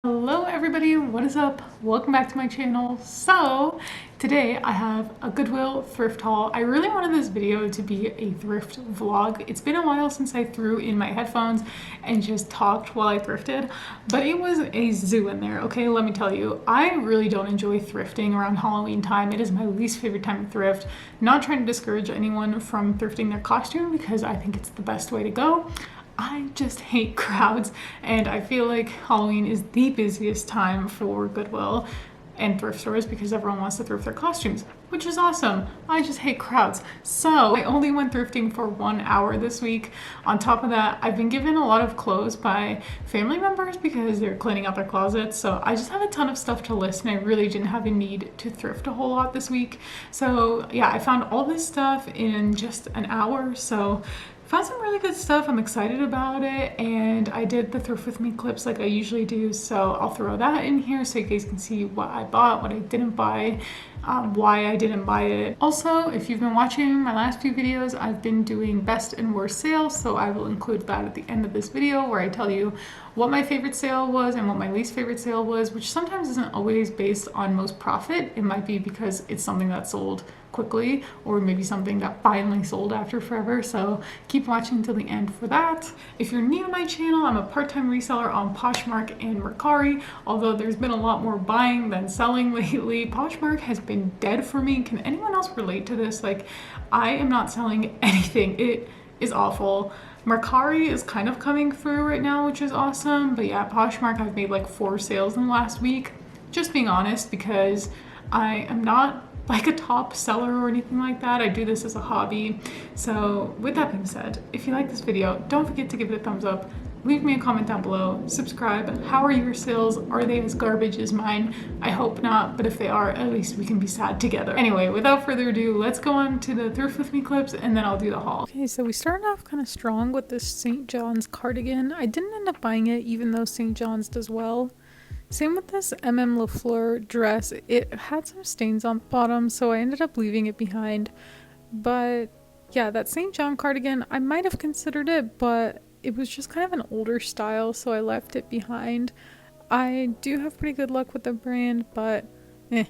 Hello everybody, what is up? Welcome back to my channel. So today I have a Goodwill thrift haul. I really wanted this video to be a thrift vlog. It's been a while since I threw in my headphones and just talked while I thrifted, but it was a zoo in there. Okay, let me tell you, I really don't enjoy thrifting around Halloween time. It is my least favorite time to thrift. Not trying to discourage anyone from thrifting their costume because I think it's the best way to go. I just hate crowds, and I feel like Halloween is the busiest time for Goodwill and thrift stores because everyone wants to thrift their costumes, which is awesome. I just hate crowds. So I only went thrifting for 1 hour this week. On top of that, I've been given a lot of clothes by family members because they're cleaning out their closets. So I just have a ton of stuff to list, and I really didn't have a need to thrift a whole lot this week. So yeah, I found all this stuff in just an hour. So found some really good stuff. I'm excited about it, and I did the Thrift With Me clips like I usually do, so I'll throw that in here so you guys can see what I bought, what I didn't buy, why I didn't buy it. Also, if you've been watching my last few videos, I've been doing best and worst sales, so I will include that at the end of this video where I tell you what my favorite sale was and what my least favorite sale was, which sometimes isn't always based on most profit. It might be because it's something that sold quickly, or maybe something that finally sold after forever. So keep watching until the end for that. If you're new to my channel, I'm a part-time reseller on Poshmark and Mercari. Although there's been a lot more buying than selling lately, Poshmark has been dead for me. Can anyone else relate to this? Like, I am not selling anything. It is awful. Mercari is kind of coming through right now, which is awesome. But yeah, Poshmark, I've made like 4 sales in the last week. Just being honest, because I am not like a top seller or anything like that. I do this as a hobby. So with that being said, if you like this video, don't forget to give it a thumbs up. Leave me a comment down below. Subscribe. How are your sales? Are they as garbage as mine? I hope not, but if they are, at least we can be sad together. Anyway, without further ado, let's go on to the Thrift With Me clips, and then I'll do the haul. Okay, so we started off kind of strong with this St. John's cardigan. I didn't end up buying it, even though St. John's does well. Same with this LaFleur dress. It had some stains on the bottom, so I ended up leaving it behind. But yeah, that St. John cardigan, I might have considered it, but it was just kind of an older style, so I left it behind. I do have pretty good luck with the brand, but eh.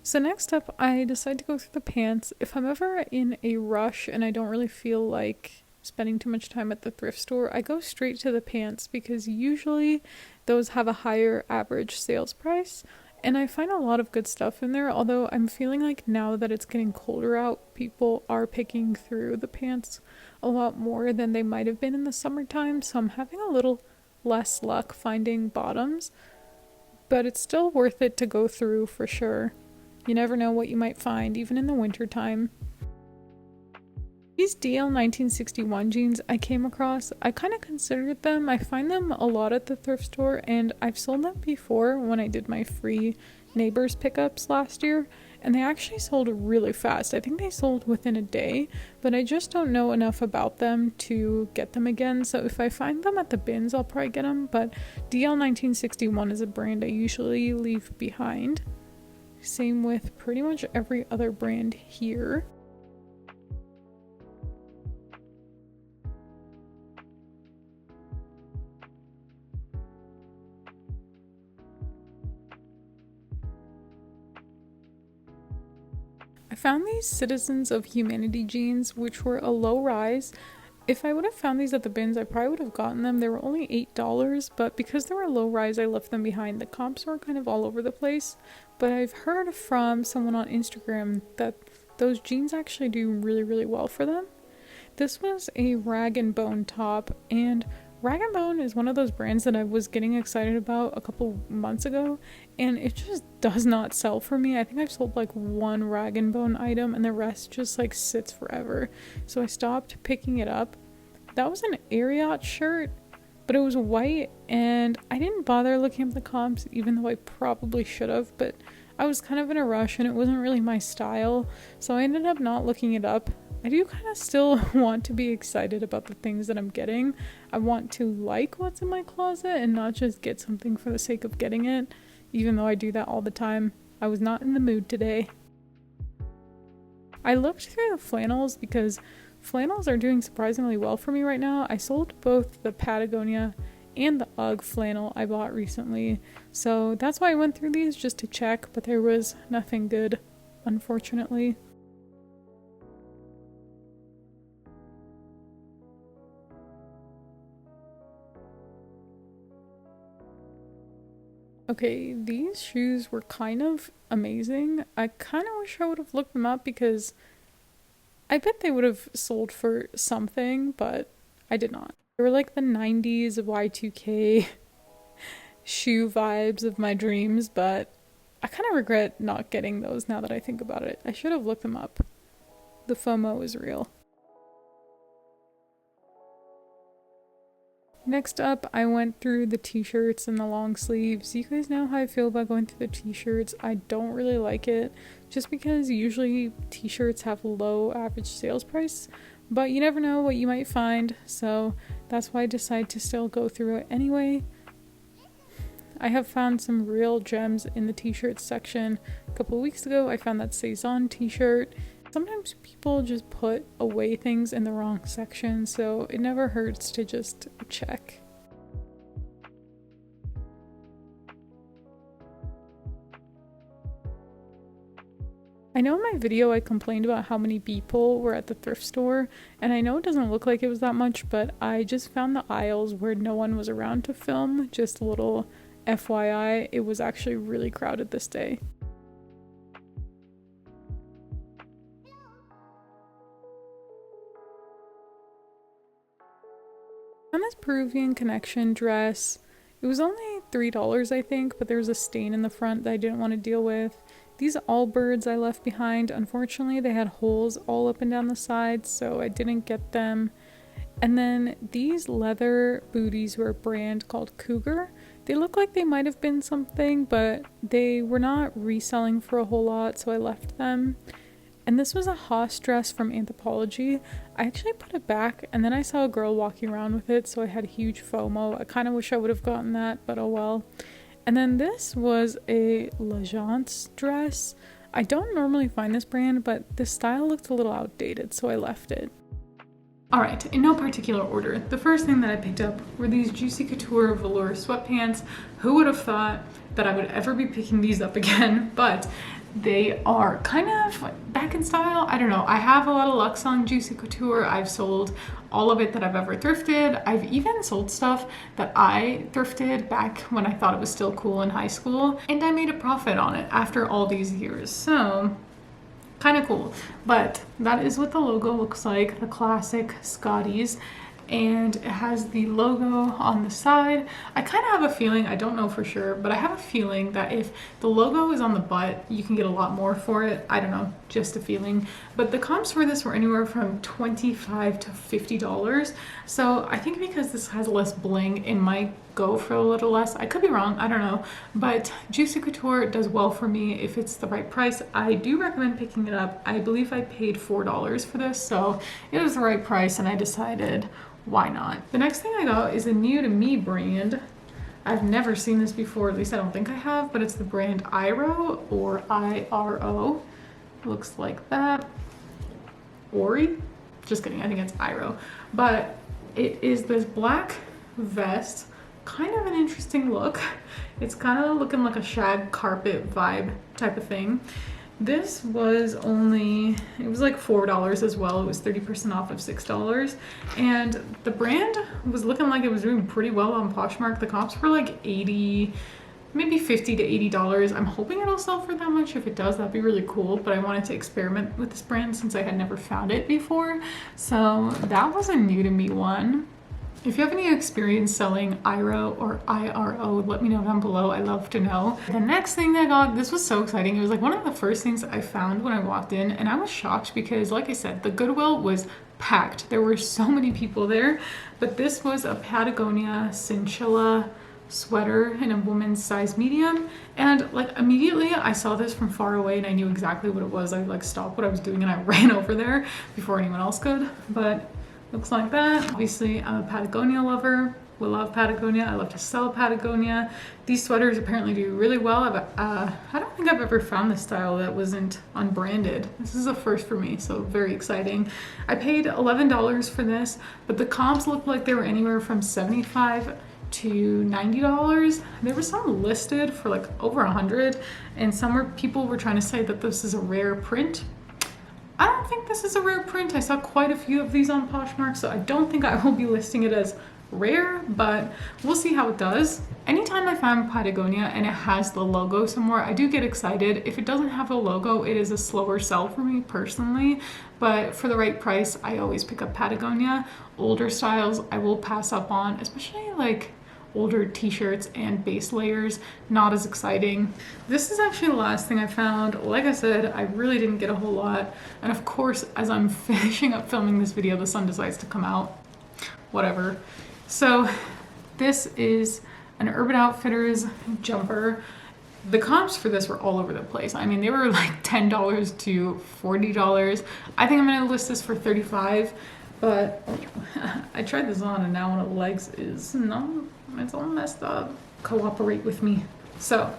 So next up, I decided to go through the pants. If I'm ever in a rush and I don't really feel like spending too much time at the thrift store, I go straight to the pants because usually those have a higher average sales price, and I find a lot of good stuff in there. Although I'm feeling like now that it's getting colder out, people are picking through the pants a lot more than they might have been in the summertime, so I'm having a little less luck finding bottoms, but it's still worth it to go through for sure. You never know what you might find, even in the winter time. These DL 1961 jeans I came across, I kind of considered them. I find them a lot at the thrift store, and I've sold them before when I did my free neighbors pickups last year, and they actually sold really fast. I think they sold within a day, but I just don't know enough about them to get them again. So if I find them at the bins, I'll probably get them, but DL 1961 is a brand I usually leave behind. Same with pretty much every other brand here. I found these Citizens of Humanity jeans, which were a low rise. If I would have found these at the bins, I probably would have gotten them. They were only $8, but because they were low rise, I left them behind. The comps were kind of all over the place, but I've heard from someone on Instagram that those jeans actually do really, really well for them. This was a Rag & Bone top, and Rag & Bone is one of those brands that I was getting excited about a couple months ago, and it just does not sell for me. I think I've sold like 1 Rag & Bone item, and the rest just like sits forever. So I stopped picking it up. That was an Ariat shirt, but it was white, and I didn't bother looking up the comps, even though I probably should have, but I was kind of in a rush and it wasn't really my style, so I ended up not looking it up. I do kind of still want to be excited about the things that I'm getting. I want to like what's in my closet and not just get something for the sake of getting it, even though I do that all the time. I was not in the mood today. I looked through the flannels because flannels are doing surprisingly well for me right now. I sold both the Patagonia and the UGG flannel I bought recently. So that's why I went through these, just to check, but there was nothing good, unfortunately. Okay, these shoes were kind of amazing. I kind of wish I would have looked them up because I bet they would have sold for something, but I did not. They were like the 90's Y2K shoe vibes of my dreams, but I kind of regret not getting those now that I think about it. I should have looked them up. The FOMO is real. Next up, I went through the t-shirts and the long sleeves. You guys know how I feel about going through the t-shirts. I don't really like it, just because usually t-shirts have low average sales price, but you never know what you might find, so that's why I decided to still go through it anyway. I have found some real gems in the t-shirt section. A couple of weeks ago, I found that Saison t-shirt. Sometimes people just put away things in the wrong section, so it never hurts to just check. I know in my video I complained about how many people were at the thrift store, and I know it doesn't look like it was that much, but I just found the aisles where no one was around to film. Just a little FYI, it was actually really crowded this day. On this Peruvian Connection dress, it was only $3 I think, but there was a stain in the front that I didn't want to deal with. These Allbirds I left behind, unfortunately they had holes all up and down the sides, so I didn't get them. And then these leather booties were a brand called Cougar. They look like they might have been something, but they were not reselling for a whole lot, so I left them. And this was a Haas dress from Anthropologie. I actually put it back, and then I saw a girl walking around with it, so I had huge FOMO. I kind of wish I would have gotten that, but oh well. And then this was a L'Agence dress. I don't normally find this brand, but the style looked a little outdated, so I left it. Alright, in no particular order, the first thing that I picked up were these Juicy Couture velour sweatpants. Who would have thought that I would ever be picking these up again? But they are kind of back in style. I don't know. I have a lot of luck selling Juicy Couture. I've sold all of it that I've ever thrifted. I've even sold stuff that I thrifted back when I thought it was still cool in high school, and I made a profit on it after all these years. So kind of cool. But that is what the logo looks like, the classic Scotties. And it has the logo on the side. I kind of have a feeling, I don't know for sure, but I have a feeling that if the logo is on the butt, you can get a lot more for it. I don't know, just a feeling. But the comps for this were anywhere from $25 to $50. So I think because this has less bling, it might go for a little less. I could be wrong, I don't know. But Juicy Couture does well for me if it's the right price. I do recommend picking it up. I believe I paid $4 for this, so it was the right price, and I decided, why not? The next thing I got is a new to me brand. I've never seen this before, at least I don't think I have, but it's the brand Iro, or I-R-O. Looks like that. Ori? Just kidding, I think it's Iro. But it is this black vest, kind of an interesting look. It's kind of looking like a shag carpet vibe type of thing. This was only, it was like $4 as well. It was 30% off of $6. And the brand was looking like it was doing pretty well on Poshmark. The comps were like 80, maybe $50 to $80. I'm hoping it'll sell for that much. If it does, that'd be really cool. But I wanted to experiment with this brand since I had never found it before. So that was a new to me one. If you have any experience selling IRO or IRO, let me know down below. I love to know. The next thing that I got, this was so exciting. It was like one of the first things I found when I walked in, and I was shocked because, like I said, the Goodwill was packed. There were so many people there, but this was a Patagonia Cinchilla sweater in a woman's size medium, and like immediately I saw this from far away and I knew exactly what it was. I like stopped what I was doing and I ran over there before anyone else could. But looks like that. Obviously, I'm a Patagonia lover. We love Patagonia. I love to sell Patagonia. These sweaters apparently do really well. I don't think I've ever found this style that wasn't unbranded. This is a first for me, so very exciting. I paid $11 for this, but the comps looked like they were anywhere from $75 to $90. There were some listed for like over 100, and people were trying to say that this is a rare print. I don't think this is a rare print. I saw quite a few of these on Poshmark, so I don't think I will be listing it as rare, but we'll see how it does. Anytime I find Patagonia and it has the logo somewhere, I do get excited. If it doesn't have a logo, it is a slower sell for me personally, but for the right price, I always pick up Patagonia. Older styles I will pass up on, especially like older t-shirts and base layers, not as exciting. This is actually the last thing I found. Like I said, I really didn't get a whole lot, and of course, as I'm finishing up filming this video, the sun decides to come out. Whatever. So this is an Urban Outfitters jumper. The comps for this were all over the place. I mean, they were like $10 to $40. I think I'm gonna list this for $35, but I tried this on and now one of the legs is, no, it's all messed up. Cooperate with me. So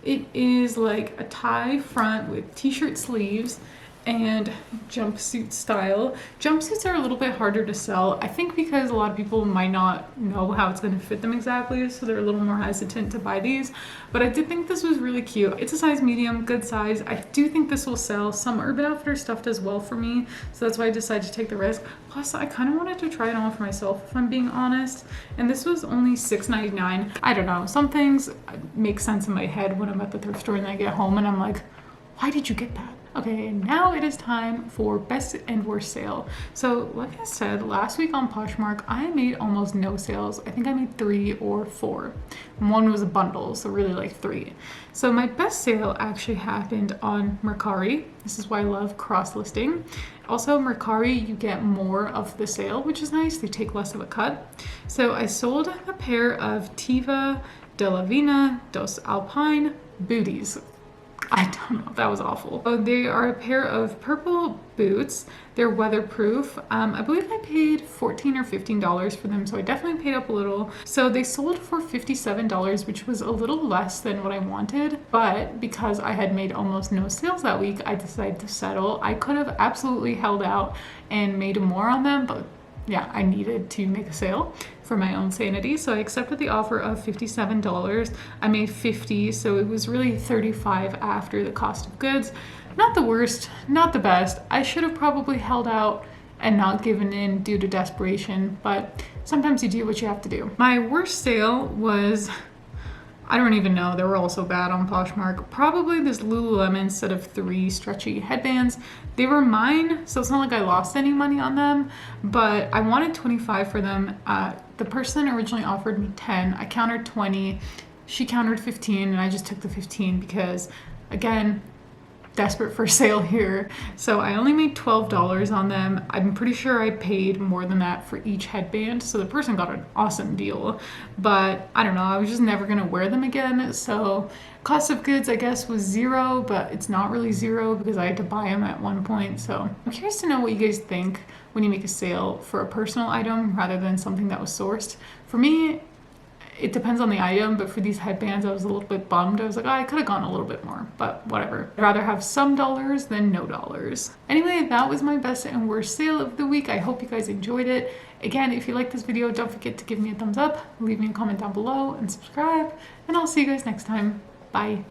it is like a tie front with t-shirt sleeves and jumpsuit style. Jumpsuits are a little bit harder to sell, I think, because a lot of people might not know how it's going to fit them exactly, so they're a little more hesitant to buy these. But I did think this was really cute. It's a size medium, good size. I do think this will sell. Some Urban Outfitters stuff does well for me, so that's why I decided to take the risk. Plus, I kind of wanted to try it on for myself, if I'm being honest. And this was only $6.99. I don't know, some things make sense in my head when I'm at the thrift store and I get home and I'm like, why did you get that? Okay, now it is time for best and worst sale. So like I said, last week on Poshmark, I made almost no sales. I think I made 3 or 4. One was a bundle, so really like 3. So my best sale actually happened on Mercari. This is why I love cross-listing. Also, Mercari, you get more of the sale, which is nice. They take less of a cut. So I sold a pair of Tiva Della Vina dos Alpine booties. I don't know, that was awful. So they are a pair of purple boots. They're weatherproof. I believe I paid $14 or $15 for them, so I definitely paid up a little. So they sold for $57, which was a little less than what I wanted, but because I had made almost no sales that week, I decided to settle. I could have absolutely held out and made more on them, but yeah, I needed to make a sale for my own sanity. So I accepted the offer of $57. I made $50, so it was really $35 after the cost of goods. Not the worst, not the best. I should have probably held out and not given in due to desperation, but sometimes you do what you have to do. My worst sale was, I don't even know, they were all so bad on Poshmark. Probably this Lululemon set of 3 stretchy headbands. They were mine, so it's not like I lost any money on them, but I wanted $25 for them. The person originally offered me $10. I countered $20. She countered $15, and I just took the $15 because, again, desperate for a sale here. So I only made $12 on them. I'm pretty sure I paid more than that for each headband, so the person got an awesome deal, but I don't know, I was just never gonna wear them again. So cost of goods, I guess, was 0, but it's not really 0 because I had to buy them at one point. So I'm curious to know what you guys think when you make a sale for a personal item rather than something that was sourced. For me, it depends on the item, but for these headbands, I was a little bit bummed. I was like, oh, I could have gone a little bit more, but whatever. I'd rather have some dollars than no dollars. Anyway, that was my best and worst sale of the week. I hope you guys enjoyed it. Again, if you like this video, don't forget to give me a thumbs up, leave me a comment down below, and subscribe, and I'll see you guys next time. Bye.